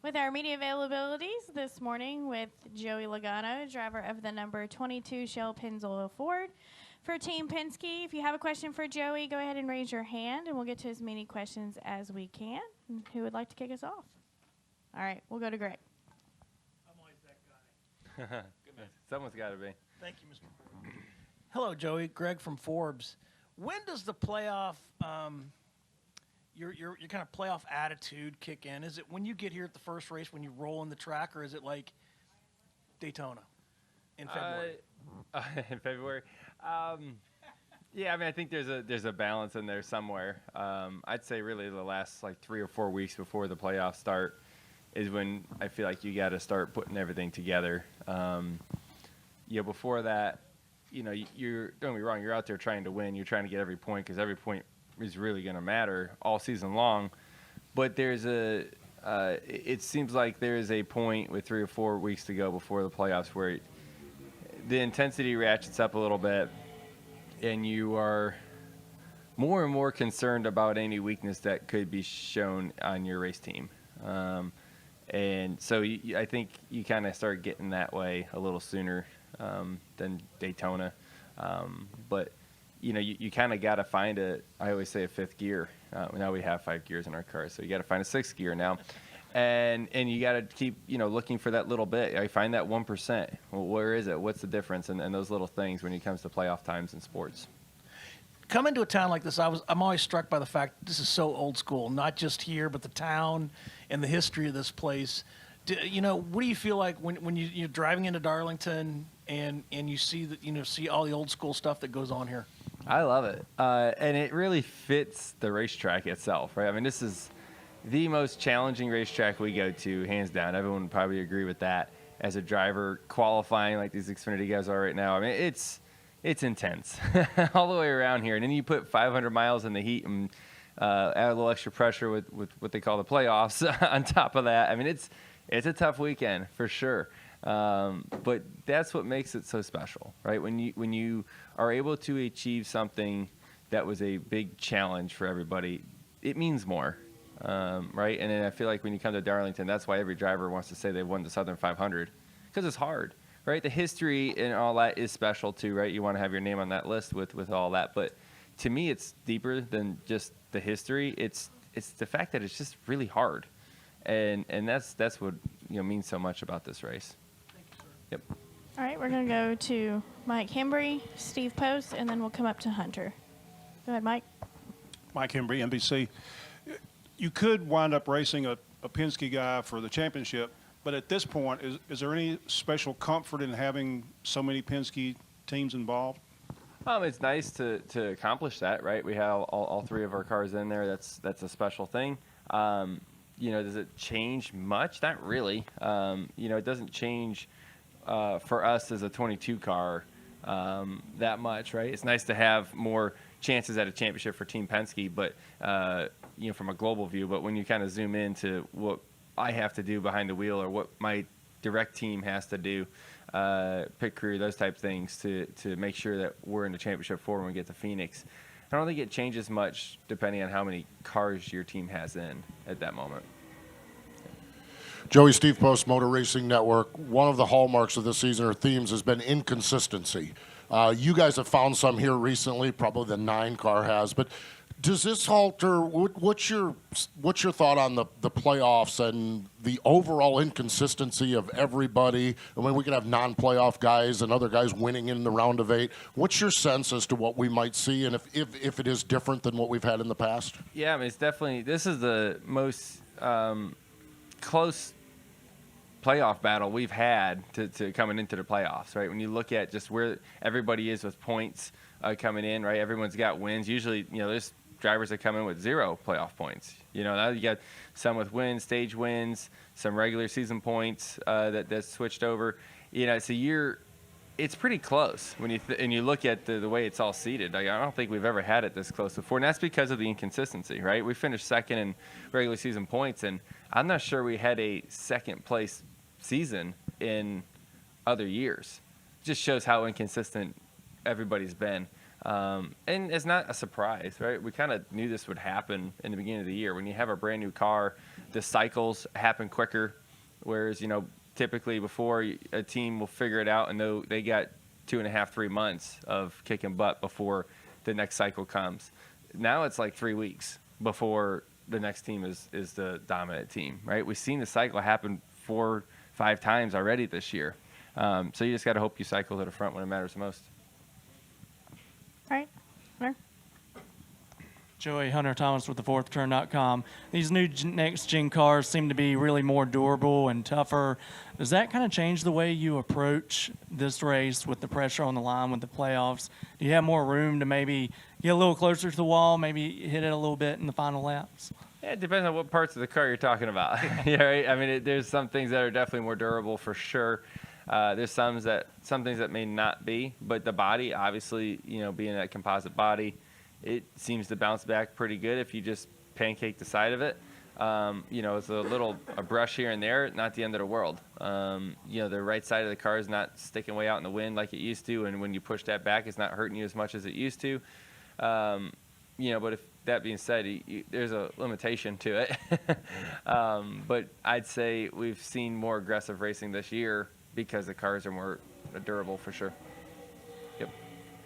With our media availabilities this morning with Joey Logano, driver of the number 22 Shell Pennzoil Ford. For Team Penske, if you have a question for Joey, go ahead and raise your hand, and we'll get to as many questions as we can. Who would like to kick us off? All right, we'll go to Greg. I'm always that guy. Someone's got to be. Thank you, Mr. Hello, Joey. Greg from Forbes. When does the playoff, your kind of playoff attitude kick in? Is it when you get here at the first race, when you roll in the track, or is it like Daytona in February? In February, yeah. I mean, I think there's a balance in there somewhere. I'd say really the last like 3 or 4 weeks before the playoffs start is when I feel like you got to start putting everything together. Before that, you're don't get me wrong, you're out there trying to win. You're trying to get every point because every point is really going to matter all season long. But it seems like there is a point with 3 or 4 weeks to go before the playoffs where the intensity ratchets up a little bit, and you are more and more concerned about any weakness that could be shown on your race team. And so I think you kind of start getting that way a little sooner than Daytona. But you kind of got to find I always say a fifth gear. Now we have 5 gears in our car, so you got to find a sixth gear now. And you got to keep, looking for that little bit. I find that 1%. Well, where is it? What's the difference? And those little things when it comes to playoff times in sports. Coming to a town like this, I'm always struck by the fact this is so old school, not just here, but the town and the history of this place. What do you feel like when you're driving into Darlington and you see that see all the old school stuff that goes on here? I love it, and it really fits the racetrack itself, right? I mean, this is the most challenging racetrack we go to, hands down. Everyone would probably agree with that. As a driver qualifying like these Xfinity guys are right now, I mean, it's intense all the way around here. And then you put 500 miles in the heat and add a little extra pressure with what they call the playoffs on top of that. I mean, it's a tough weekend for sure. But that's what makes it so special, right? When you are able to achieve something that was a big challenge for everybody, it means more, right? And then I feel like when you come to Darlington, that's why every driver wants to say they won the Southern 500, because it's hard, right? The history and all that is special too, right? You want to have your name on that list with all that. But to me, it's deeper than just the history. It's the fact that it's just really hard. And that's what means so much about this race. Thank you, sir. Yep. All right, we're going to go to Mike Hembry, Steve Post, and then we'll come up to Hunter. Go ahead, Mike. Mike Hembry, NBC. You could wind up racing a Penske guy for the championship, but at this point, is there any special comfort in having so many Penske teams involved? It's nice to accomplish that, right? We have all 3 of our cars in there. That's a special thing. Does it change much? Not really. It doesn't change for us as a 22 car that much, right? It's nice to have more chances at a championship for Team Penske, but from a global view. But when you kind of zoom into what I have to do behind the wheel or what my direct team has to do, pit crew, those type of things to make sure that we're in the championship when we get to Phoenix, I don't think it changes much depending on how many cars your team has in at that moment. Joey, Steve Post, Motor Racing Network. One of the hallmarks of this season or themes has been inconsistency. You guys have found some here recently, probably the 9 car has, but does this alter, what's your thought on the playoffs and the overall inconsistency of everybody? I mean, we can have non-playoff guys and other guys winning in the round of 8. What's your sense as to what we might see and if it is different than what we've had in the past? Yeah, I mean, this is the most close playoff battle we've had to coming into the playoffs, right? When you look at just where everybody is with points coming in, right? Everyone's got wins. Usually, there's drivers that come in with 0 playoff points. Now you got some with wins, stage wins, some regular season points that's switched over. So it's pretty close when you look at the way it's all seeded. I don't think we've ever had it this close before, and that's because of the inconsistency, right? We finished second in regular season points, and I'm not sure we had a second place season in other years. It just shows how inconsistent everybody's been. And it's not a surprise, right? We kind of knew this would happen in the beginning of the year. When you have a brand new car, the cycles happen quicker, whereas, typically before a team will figure it out and they got 2.5, 3 months of kicking butt before the next cycle comes. Now it's like 3 weeks before the next team is the dominant team, right? We've seen the cycle happen 4, 5 times already this year. So you just got to hope you cycle to the front when it matters most. All right. Hunter? Joey, Hunter Thomas with thefourthturn.com. These new next-gen cars seem to be really more durable and tougher. Does that kind of change the way you approach this race with the pressure on the line with the playoffs? Do you have more room to maybe get a little closer to the wall, maybe hit it a little bit in the final laps? Yeah, it depends on what parts of the car you're talking about. Yeah, right? I mean, there's some things that are definitely more durable for sure. There's some things that may not be, but the body, obviously, being that composite body, it seems to bounce back pretty good if you just pancake the side of it. It's a brush here and there, not the end of the world. The right side of the car is not sticking way out in the wind like it used to, and when you push that back, it's not hurting you as much as it used to. But if that being said, there's a limitation to it. But I'd say we've seen more aggressive racing this year because the cars are more durable for sure. Yep.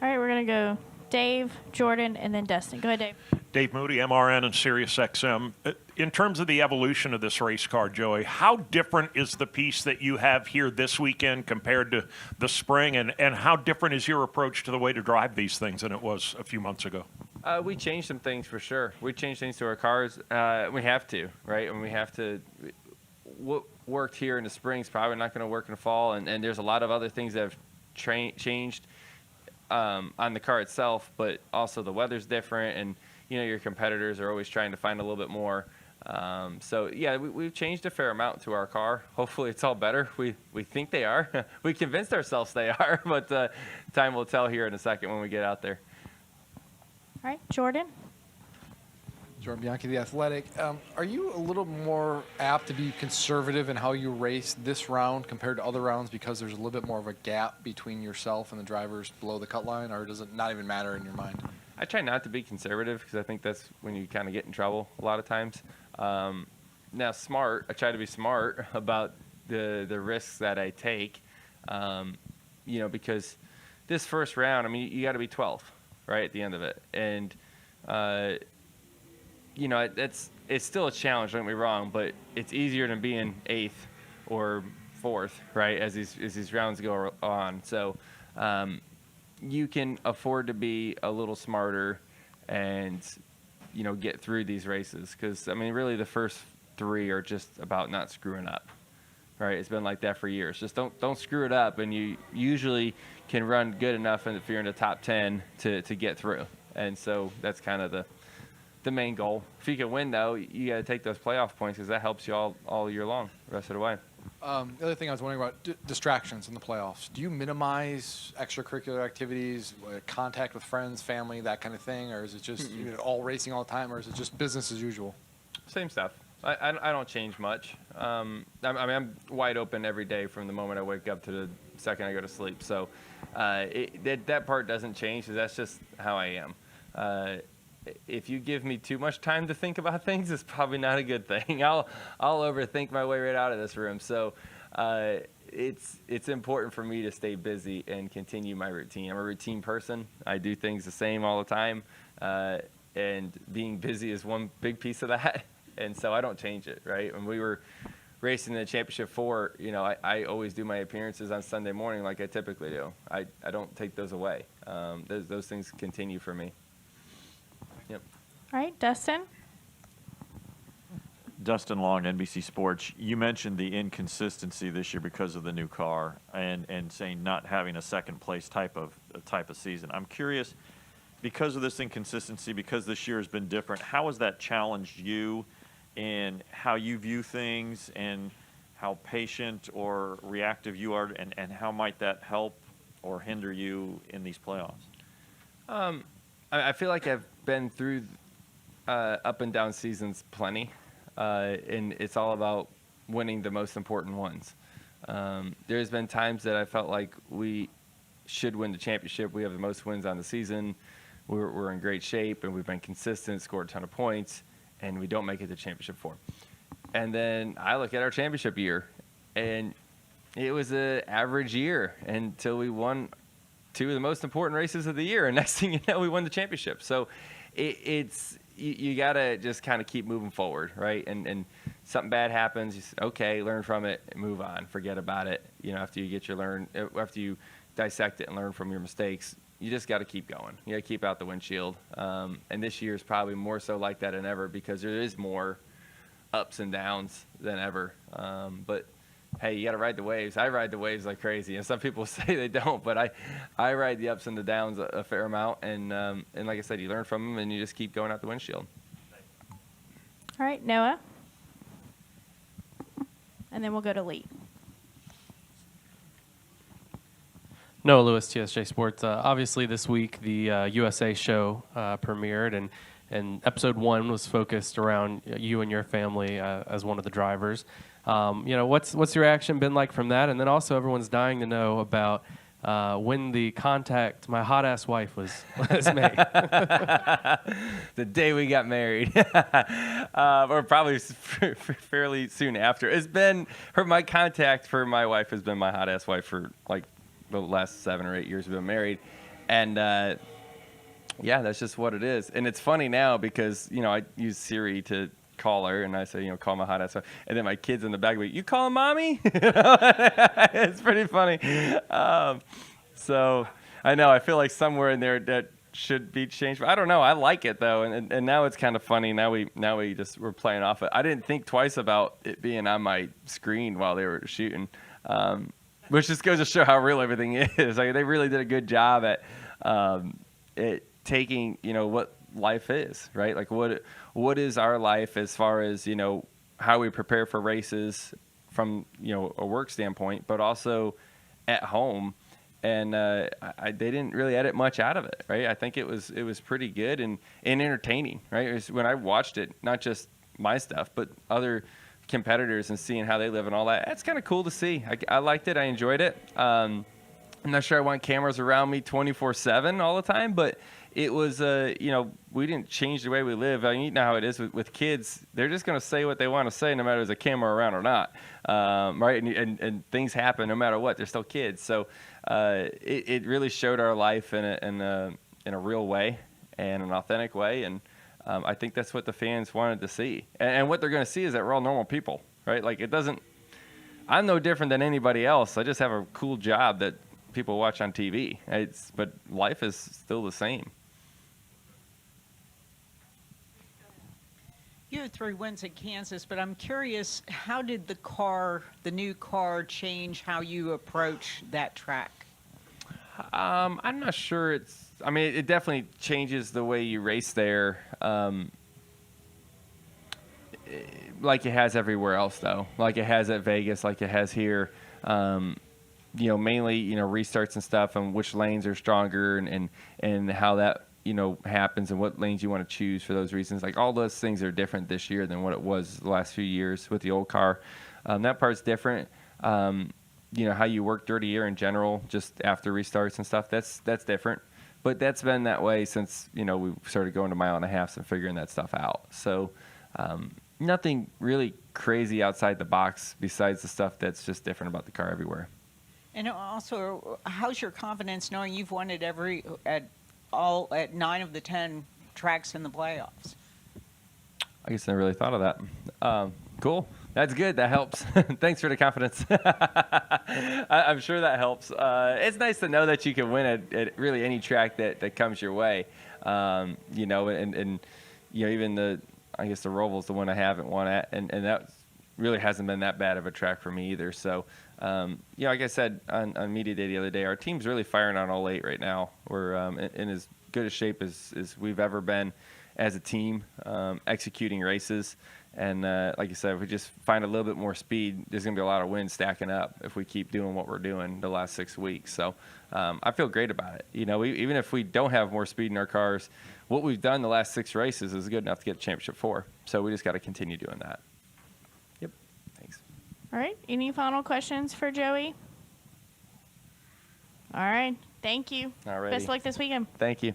All right, we're going to go Dave, Jordan, and then Dustin. Go ahead, Dave. Dave Moody, MRN and Sirius XM. In terms of the evolution of this race car, Joey, how different is the piece that you have here this weekend compared to the spring, and how different is your approach to the way to drive these things than it was a few months ago? We changed some things for sure. We changed things to our cars. We have to, right? And we have to. What worked here in the spring is probably not going to work in the fall, and there's a lot of other things that have changed on the car itself, but also the weather's different, and your competitors are always trying to find a little bit more. So yeah, we've changed a fair amount to our car. Hopefully it's all better. We think they are. We convinced ourselves they are, but time will tell here in a second when we get out there. All right, Jordan. Jordan Bianchi, The Athletic. Are you a little more apt to be conservative in how you race this round compared to other rounds because there's a little bit more of a gap between yourself and the drivers below the cut line, or does it not even matter in your mind? I try not to be conservative because I think that's when you kind of get in trouble a lot of times. Now, I try to be smart about the risks that I take, because this first round, I mean, you got to be 12th, right, at the end of it. And, it's still a challenge, don't get me wrong, but it's easier than being 8th or 4th, right, as these rounds go on. So you can afford to be a little smarter and, get through these races. Because, I mean, really the first 3 are just about not screwing up, right? It's been like that for years. Just don't screw it up, and you usually can run good enough if you're in the top 10 to get through. And so that's kind of the main goal. If you can win, though, you got to take those playoff points because that helps you all year long, the rest of the way. The other thing I was wondering about, distractions in the playoffs. Do you minimize extracurricular activities, contact with friends, family, that kind of thing, or is it just all racing all the time, or is it just business as usual? Same stuff. I don't change much. I'm wide open every day from the moment I wake up to the second I go to sleep. So that part doesn't change because that's just how I am. If you give me too much time to think about things, it's probably not a good thing. I'll overthink my way right out of this room. So it's important for me to stay busy and continue my routine. I'm a routine person. I do things the same all the time, and being busy is one big piece of that. And so I don't change it, right? When we were racing in the Championship 4, I always do my appearances on Sunday morning like I typically do. I don't take those away. Those things continue for me. Yep. All right, Dustin. Dustin Long, NBC Sports. You mentioned the inconsistency this year because of the new car and saying not having a second place type of season. I'm curious, because of this inconsistency, because this year has been different, how has that challenged you in how you view things and how patient or reactive you are, and how might that help or hinder you in these playoffs? I feel like I've been through up and down seasons plenty, and it's all about winning the most important ones. There's been times that I felt like we should win the championship. We have the most wins on the season. We're in great shape, and we've been consistent, scored a ton of points, and we don't make it to championship 4. And then I look at our championship year, and it was an average year until we won 2 of the most important races of the year. And next thing you know, we won the championship. So you got to just kind of keep moving forward, right? And something bad happens, you say, okay, learn from it, move on, forget about it. After you dissect it and learn from your mistakes, you just got to keep going. You got to keep out the windshield. And this year is probably more so like that than ever because there is more ups and downs than ever. But hey, you got to ride the waves. I ride the waves like crazy, and some people say they don't, but I ride the ups and the downs a fair amount. And like I said, you learn from them, and you just keep going out the windshield. All right, Noah. And then we'll go to Lee. Noah Lewis, TSJ Sports. Obviously, this week the USA show premiered, and episode 1 was focused around you and your family as one of the drivers. What's your reaction been like from that? And then also, everyone's dying to know about when the contact my hot ass wife was made. The day we got married, or probably fairly soon after. It's been my contact for my wife has been my hot ass wife for like the last 7 or 8 years we've been married, and yeah, that's just what it is. And it's funny now because I use Siri to call her, and I say, call my hot ass wife, and then my kids in the back, you call mommy? It's pretty funny. So I know I feel like somewhere in there that should be changed, but I don't know. I like it though, and now it's kind of funny. Now we're playing off it. I didn't think twice about it being on my screen while they were shooting. Which just goes to show how real everything is. Like, they really did a good job at taking, what life is, right? Like what is our life as far as, how we prepare for races from, a work standpoint, but also at home. And they didn't really edit much out of it, right? I think it was pretty good and entertaining, right? It was, when I watched it, not just my stuff, but other competitors and seeing how they live and all that. That's kind of cool to see. I liked it. I enjoyed it. I'm not sure I want cameras around me 24/7 all the time, but it was, we didn't change the way we live. You know how it is with kids. They're just going to say what they want to say no matter if there's a camera around or not, right? And things happen no matter what. They're still kids. So it really showed our life in a real way and an authentic way. And I think that's what the fans wanted to see. And what they're going to see is that we're all normal people, right? Like, I'm no different than anybody else. I just have a cool job that people watch on TV. But life is still the same. You have 3 wins at Kansas, but I'm curious, how did the new car change how you approach that track? I'm not sure it definitely changes the way you race there, like it has everywhere else, though. Like it has at Vegas, like it has here. Mainly, restarts and stuff, and which lanes are stronger, and how that, happens, and what lanes you want to choose for those reasons. Like, all those things are different this year than what it was the last few years with the old car. That part's different. How you work dirty air in general, just after restarts and stuff, that's different. But that's been that way since, we started going to 1.5 miles and figuring that stuff out. So nothing really crazy outside the box besides the stuff that's just different about the car everywhere. And also, how's your confidence knowing you've won it at 9 of the 10 tracks in the playoffs? I guess I never really thought of that. Cool. That's good. That helps. Thanks for the confidence. I'm sure that helps. It's nice to know that you can win at really any track that comes your way. And even the Roval's the one I haven't won at, and that really hasn't been that bad of a track for me either. So, like I said on media day the other day, our team's really firing on all 8 right now. We're in as good a shape as we've ever been as a team, executing races. And like I said, if we just find a little bit more speed, there's going to be a lot of wins stacking up if we keep doing what we're doing the last 6 weeks. So I feel great about it. Even if we don't have more speed in our cars, what we've done the last 6 races is good enough to get championship 4. So we just got to continue doing that. Yep. Thanks. All right. Any final questions for Joey? All right. Thank you. Alrighty. Best of luck this weekend. Thank you.